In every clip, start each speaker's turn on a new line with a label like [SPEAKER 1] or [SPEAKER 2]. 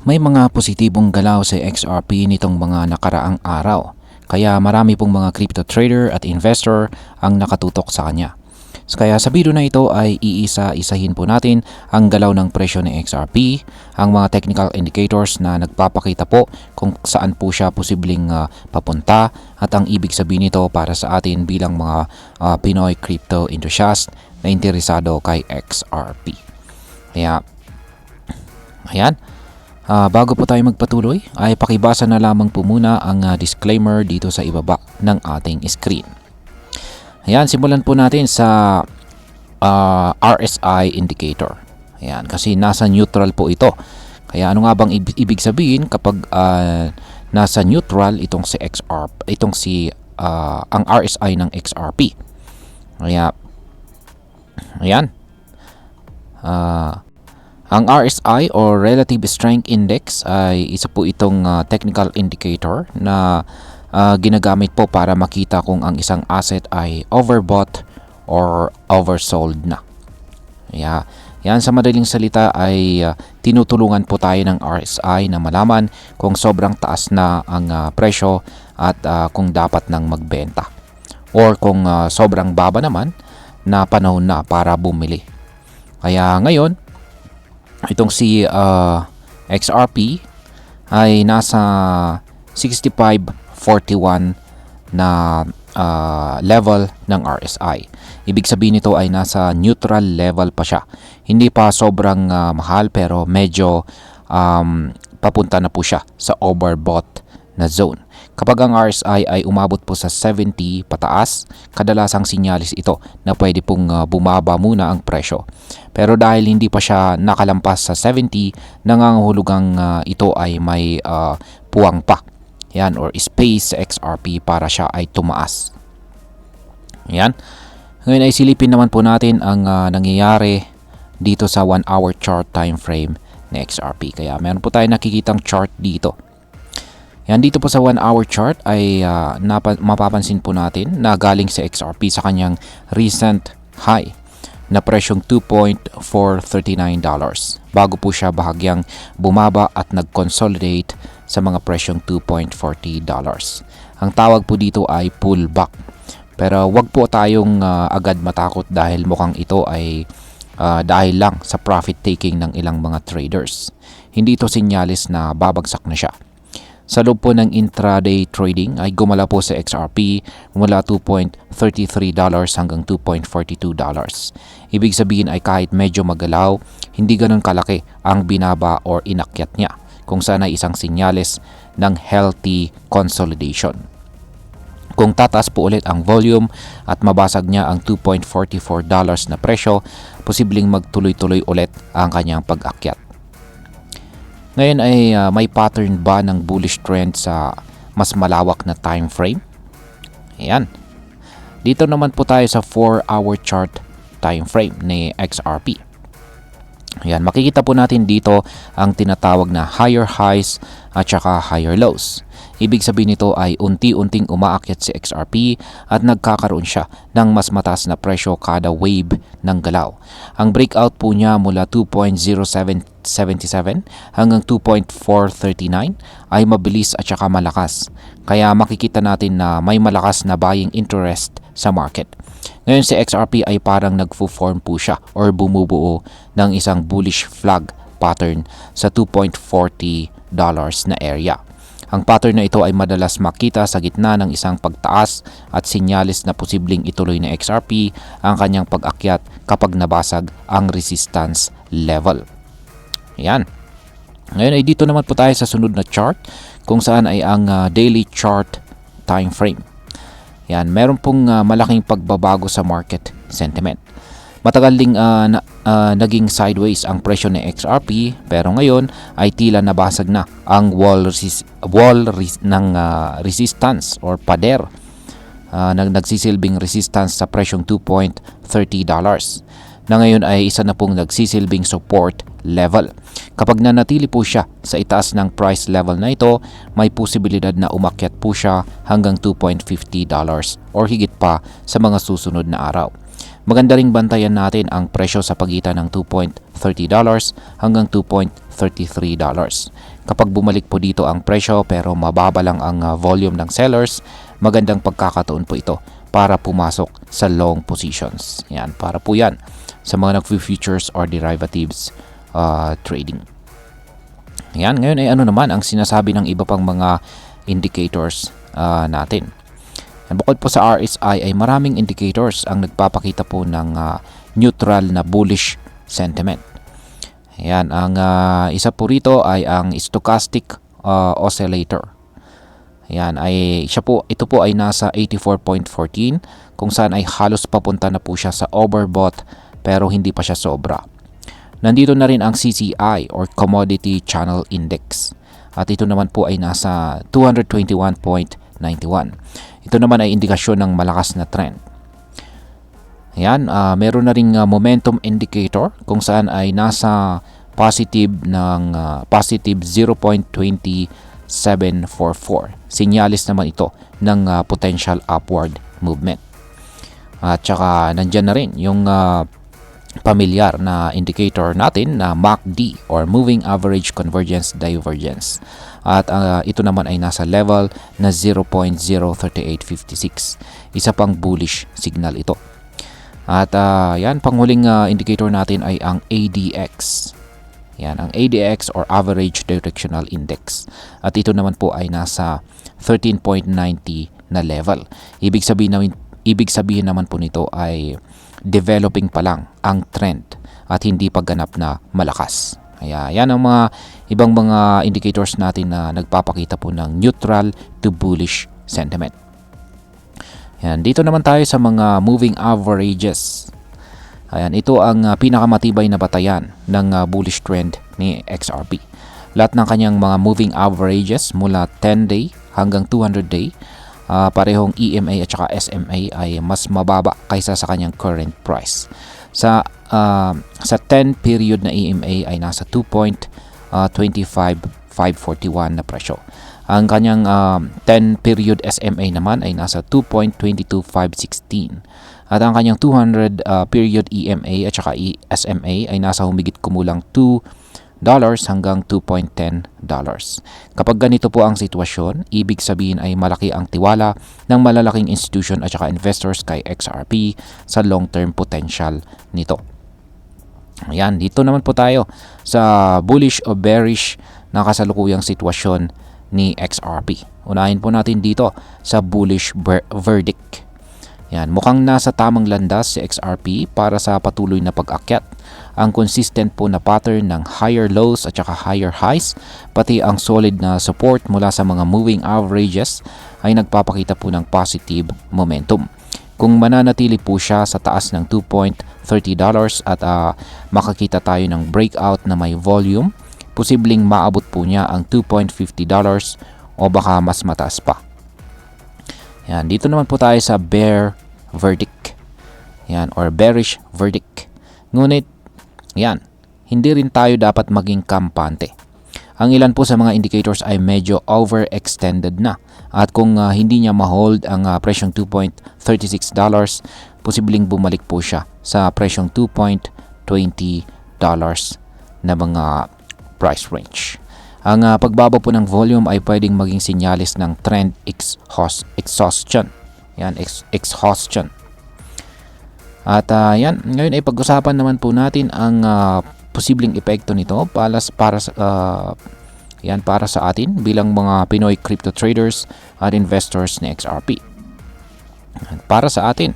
[SPEAKER 1] May mga positibong galaw sa XRP nitong mga nakaraang araw, kaya marami pong mga crypto trader at investor ang nakatutok sa kanya. Kaya sa video na ito ay iisa-isahin po natin ang galaw ng presyo ng XRP, ang mga technical indicators na nagpapakita po kung saan po siya posibleng papunta at ang ibig sabihin nito para sa atin bilang mga Pinoy crypto enthusiast na interesado kay XRP. Kaya, ayan. Bago po tayo magpatuloy, ay pakibasa na lamang po muna ang disclaimer dito sa ibaba ng ating screen. Ayan, simulan po natin sa RSI indicator. Ayan, kasi nasa neutral po ito. Kaya ano nga bang ibig sabihin kapag nasa neutral itong si XRP, ang RSI ng XRP. Kaya, ayan. Ang RSI or Relative Strength Index ay isa po itong technical indicator na ginagamit po para makita kung ang isang asset ay overbought or oversold na. Yan sa madaling salita ay tinutulungan po tayo ng RSI na malaman kung sobrang taas na ang presyo at kung dapat nang magbenta. Or kung sobrang baba naman na panahon na para bumili. Kaya ngayon, itong si XRP ay nasa 65.41 na level ng RSI. Ibig sabihin nito ay nasa neutral level pa siya. Hindi pa sobrang mahal pero medyo papunta na po siya sa overbought na zone. Kapag ang RSI ay umabot po sa 70 pataas, kadalasang sinyalis ito na pwede pong bumaba muna ang presyo. Pero dahil hindi pa siya nakalampas sa 70, nangangahulugang ito ay may puwang pa. Yan, or space sa XRP para siya ay tumaas. Yan. Ngayon ay silipin naman po natin ang nangyayari dito sa 1 hour chart time frame ng XRP. Kaya meron po tayong nakikitang chart dito. Yan, dito po sa 1 hour chart ay mapapansin po natin na galing sa XRP sa kanyang recent high na presyong $2.439 bago po siya bahagyang bumaba at nag-consolidate sa mga presyong $2.40. Ang tawag po dito ay pullback. Pero wag po tayong agad matakot dahil mukhang ito ay dahil lang sa profit taking ng ilang mga traders. Hindi ito sinyalis na babagsak na siya. Sa loob po ng intraday trading ay gumala po sa XRP mula $2.33 hanggang $2.42. Ibig sabihin ay kahit medyo magalaw, hindi ganun kalaki ang binaba or inakyat niya, kung saan ay isang sinyales ng healthy consolidation. Kung tataas po ulit ang volume at mabasag niya ang $2.44 na presyo, posibleng magtuloy-tuloy ulit ang kanyang pag-akyat. Ngayon ay may pattern ba ng bullish trend sa mas malawak na time frame? Ayan. Dito naman po tayo sa 4-hour chart time frame ni XRP. Ayan, makikita po natin dito ang tinatawag na higher highs at saka higher lows. Ibig sabihin nito ay unti-unting umaakyat si XRP at nagkakaroon siya ng mas mataas na presyo kada wave ng galaw. Ang breakout po niya mula 2.0777 hanggang 2.439 ay mabilis at saka malakas. Kaya makikita natin na may malakas na buying interest sa market. Ngayon si XRP ay parang nagfo-form po siya or bumubuo ng isang bullish flag pattern sa $2.40 na area. Ang pattern na ito ay madalas makita sa gitna ng isang pagtaas at sinyalis na posibleng ituloy na XRP ang kanyang pag-akyat kapag nabasag ang resistance level. Ayan. Ngayon ay dito naman po tayo sa sunod na chart kung saan ay ang daily chart time frame. Yan, meron pong malaking pagbabago sa market sentiment. Matagal ding naging sideways ang presyo ng XRP pero ngayon ay tila nabasag na ang wall ng resistance or pader nagsisilbing resistance sa presyong $2.30 na ngayon ay isa na pong nagsisilbing support level. Kapag nanatili po siya sa itaas ng price level na ito, may posibilidad na umakyat po siya hanggang $2.50 or higit pa sa mga susunod na araw. Maganda ring bantayan natin ang presyo sa pagitan ng $2.30 hanggang $2.33. Kapag bumalik po dito ang presyo pero mababa lang ang volume ng sellers, magandang pagkakataon po ito para pumasok sa long positions. Yan, para po yan sa mga nag-futures or derivatives trading. Yan, ngayon ay ano naman ang sinasabi ng iba pang mga indicators natin. And bukod po sa RSI ay maraming indicators ang nagpapakita po ng neutral na bullish sentiment. Yan, ang isa po rito ay ang stochastic oscillator. Yan, ito po ay nasa 84.14 kung saan ay halos papunta na po siya sa overbought pero hindi pa siya sobra. Nandito na rin ang CCI or Commodity Channel Index. At ito naman po ay nasa 221.91. Ito naman ay indikasyon ng malakas na trend. Ayan, meron na ring momentum indicator kung saan ay nasa positive 0.2744. Sinyalis naman ito ng potential upward movement. At saka nandyan na rin yung pamilyar na indicator natin na MACD or Moving Average Convergence Divergence. At ito naman ay nasa level na 0.03856. Isa pang bullish signal ito. At yan, panghuling indicator natin ay ang ADX. Yan, ang ADX or Average Directional Index. At ito naman po ay nasa 13.90 na level. Ibig sabihin naman po nito ay developing pa lang ang trend at hindi pagganap na malakas. Kaya yan ang mga ibang mga indicators natin na nagpapakita po ng neutral to bullish sentiment. Yan, dito naman tayo sa mga moving averages. Ayan, ito ang pinakamatibay na batayan ng bullish trend ni XRP. Lahat ng kanyang mga moving averages mula 10-day hanggang 200-day, parehong EMA at saka SMA ay mas mababa kaysa sa kanyang current price. Sa 10 period na EMA ay nasa 2.25541 na presyo. Ang kanyang 10 period SMA naman ay nasa 2.22516. At ang kanyang 200 period EMA at saka SMA ay nasa humigit kumulang $2 hanggang $2.10. Kapag ganito po ang sitwasyon, ibig sabihin ay malaki ang tiwala ng malalaking institution at saka investors kay XRP sa long-term potential nito. Ayan, dito naman po tayo sa bullish o bearish na kasalukuyang sitwasyon ni XRP. Unahin po natin dito sa bullish verdict. Yan, mukhang nasa tamang landas si XRP para sa patuloy na pag-akyat. Ang consistent po na pattern ng higher lows at saka higher highs, pati ang solid na support mula sa mga moving averages ay nagpapakita po ng positive momentum. Kung mananatili po siya sa taas ng $2.30 at makakita tayo ng breakout na may volume, posibleng maabot po niya ang $2.50 o baka mas mataas pa. Yan, dito naman po tayo sa bear verdict. Yan, or bearish verdict. Ngunit, yan, hindi rin tayo dapat maging kampante. Ang ilan po sa mga indicators ay medyo overextended na. At kung hindi niya ma-hold ang presyong $2.36, posibleng bumalik po siya sa presyong $2.20 na mga price range. Ang pagbaba po ng volume ay pwedeng maging sinyalis ng trend exhaustion. Yan, exhaustion. At yan, ngayon ay pag-usapan naman po natin ang posibleng epekto nito para sa atin bilang mga Pinoy crypto traders at investors ni XRP. Para sa atin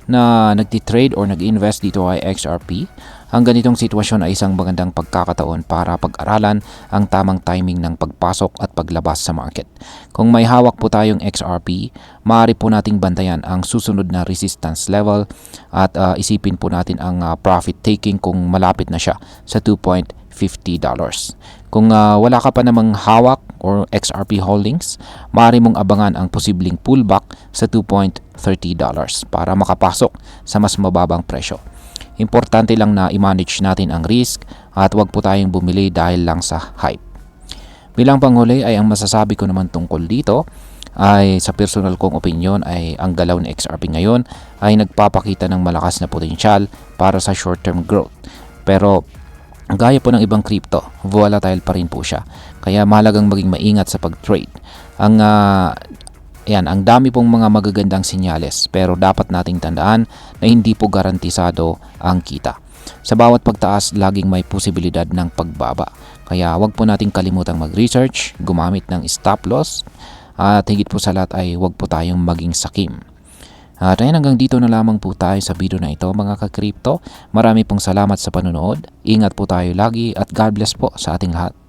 [SPEAKER 1] na nagti-trade or nag-invest dito ay XRP, ang ganitong sitwasyon ay isang magandang pagkakataon para pag-aralan ang tamang timing ng pagpasok at paglabas sa market. Kung may hawak po tayong XRP, maaari po nating bantayan ang susunod na resistance level at isipin po natin ang profit taking kung malapit na siya sa $2.50. Kung wala ka pa namang hawak or XRP holdings, maaari mong abangan ang posibleng pullback sa $2.30 para makapasok sa mas mababang presyo. Importante lang na i-manage natin ang risk at wag po tayong bumili dahil lang sa hype. Bilang panghuli ay ang masasabi ko naman tungkol dito ay sa personal kong opinion ay ang galaw ng XRP ngayon ay nagpapakita ng malakas na potensyal para sa short-term growth. Pero gaya po ng ibang crypto, volatile pa rin po siya. Kaya mahalagang maging maingat sa pag-trade. Ang dami pong mga magagandang sinyales pero dapat nating tandaan na hindi po garantisado ang kita. Sa bawat pagtaas, laging may posibilidad ng pagbaba. Kaya wag po nating kalimutang mag-research, gumamit ng stop loss, at higit po sa lahat ay wag po tayong maging sakim. At ayan, hanggang dito na lamang po tayo sa video na ito mga ka-crypto. Marami pong salamat sa panonood. Ingat po tayo lagi at God bless po sa ating lahat.